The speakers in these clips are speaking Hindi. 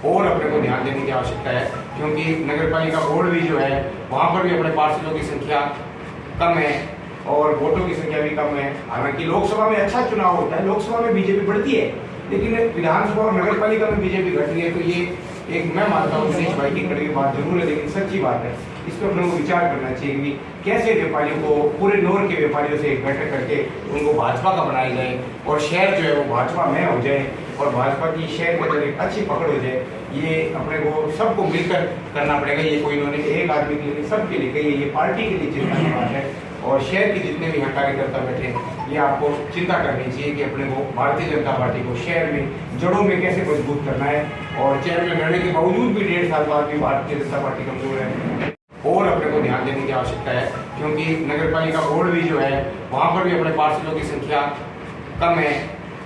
और अपने को ध्यान देने की आवश्यकता है, क्योंकि नगर पालिका बोर्ड भी जो है वहाँ पर भी अपने पार्षदों की संख्या कम है और वोटों की संख्या भी कम है। हालांकि लोकसभा में अच्छा चुनाव होता है, लोकसभा में बीजेपी बढ़ती है, लेकिन विधानसभा और नगर पालिका में बीजेपी घट रही है। तो ये एक मैं मानता हूँ दिनेश भाई की कड़ी बात जरूर है, लेकिन सच्ची बात है। इस पर अपने को विचार करना चाहिए कि कैसे व्यापारियों को, पूरे नोर के व्यापारियों से इकट्ठा करके उनको भाजपा का बनाया जाए और शहर जो है वो भाजपा में हो जाए और भाजपा की शहर के अंदर एक अच्छी पकड़ हो जाए। ये अपने को सबको मिलकर करना पड़ेगा। ये कोई इन्होंने एक आदमी के लिए, सबके लिए कही है, ये पार्टी के लिए चिंता की बात है। और शहर के जितने भी यहाँ कार्यकर्ता बैठे ये आपको चिंता करनी चाहिए कि अपने को भारतीय जनता पार्टी को शहर में जड़ों में कैसे मजबूत करना है। और चेयरमैन रहने के बावजूद भी 1.5 साल बाद भी भारतीय जनता पार्टी कमजोर है और अपने को ध्यान देने की आवश्यकता है, क्योंकि नगर पालिका बोर्ड भी जो है वहाँ पर भी अपने पार्षदों की संख्या कम है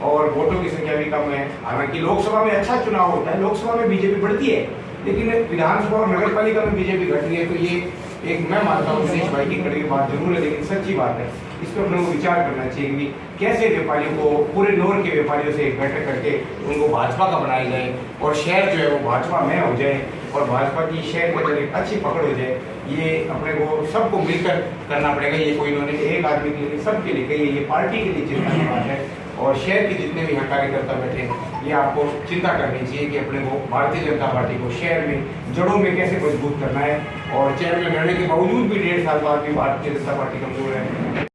और वोटों की संख्या भी कम है। हालांकि लोकसभा में अच्छा चुनाव होता है, लोकसभा में बीजेपी बढ़ती है, लेकिन विधानसभा और नगर पालिका में बीजेपी घट रही है। तो ये एक मैं मानता हूँ दिनेश भाई की कड़ी बात जरूर है, लेकिन सच्ची बात है। इस पर अपने को विचार करना चाहिए कि कैसे व्यापारियों को, पूरे नोर के व्यापारियों से इकट्ठा करके उनको भाजपा का बनाया जाए और शहर जो है वो भाजपा में हो जाए और भाजपा की शहर के अंदर एक अच्छी पकड़ हो जाए। ये अपने को सबको मिलकर करना पड़ेगा। ये कोई इन्होंने एक आदमी के लिए, सबके लिए कही है, ये पार्टी के लिए चिंता की बात है। और शहर के जितने भी यहाँ कार्यकर्ता बैठे ये आपको चिंता करनी चाहिए कि अपने को भारतीय जनता पार्टी को शहर में जड़ों में कैसे मजबूत करना है। और चेयरमैन रहने के बावजूद भी 1.5 साल बाद भी भारतीय जनता पार्टी कमजोर है।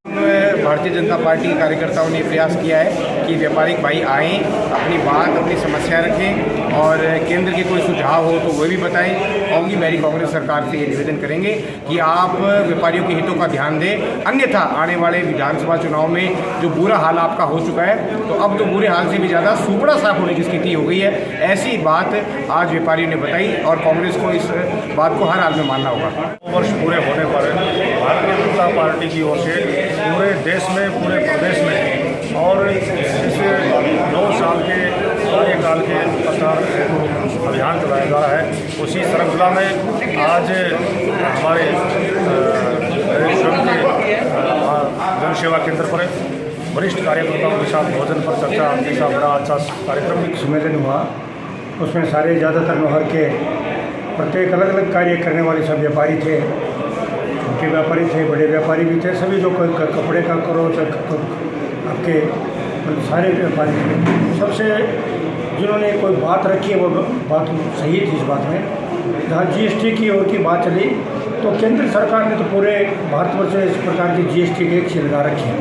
भारतीय जनता पार्टी के कार्यकर्ताओं ने प्रयास किया है कि व्यापारिक भाई आएँ, अपनी बात, अपनी समस्या रखें और केंद्र के कोई सुझाव हो तो वो भी बताएं। होंगी मेरी कांग्रेस सरकार से ये निवेदन करेंगे कि आप व्यापारियों के हितों का ध्यान दें, अन्यथा आने वाले विधानसभा चुनाव में जो बुरा हाल आपका हो चुका है, तो अब तो बुरे हाल से भी ज़्यादा सुपड़ा साफ होने की स्थिति हो गई है। ऐसी बात आज व्यापारियों ने बताई और कांग्रेस को इस बात को हर हाल में मानना होगा। वर्ष पूरे होने पर भारतीय जनता पार्टी की ओर से पूरे देश में, पूरे प्रदेश में और इस 9 साल के कार्यकाल के लगातार अभियान चलाया जा रहा है। उसी श्रृंखला में आज हमारे जन सेवा केंद्र पर वरिष्ठ कार्यकर्ताओं के साथ भोजन पर चर्चा जैसा बड़ा अच्छा कार्यक्रम सम्मेलन हुआ। उसमें सारे ज़्यादातर नौहर के प्रत्येक अलग अलग कार्य करने वाले सब व्यापारी थे, छोटे व्यापारी थे, बड़े व्यापारी भी थे, सभी जो कपड़े का करो आपके सारे व्यापारी थे। सबसे जिन्होंने कोई बात रखी है वो बात सही थी। इस बात में जहाँ जीएसटी की ओर की बात चली तो केंद्र सरकार ने तो पूरे भारतवर्ष में इस प्रकार की जीएसटी के एक लगा रखी है,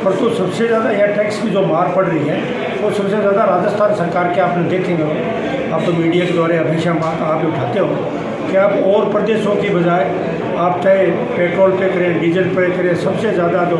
परंतु सबसे ज़्यादा यह टैक्स की जो मार पड़ रही है वो सबसे ज़्यादा राजस्थान सरकार के आपने देखेंगे, आप तो मीडिया के द्वारा हमेशा बात आप उठाते हो कि आप और प्रदेशों की बजाय आप चाहे पेट्रोल पे करें, डीजल पे करें, सबसे ज़्यादा जो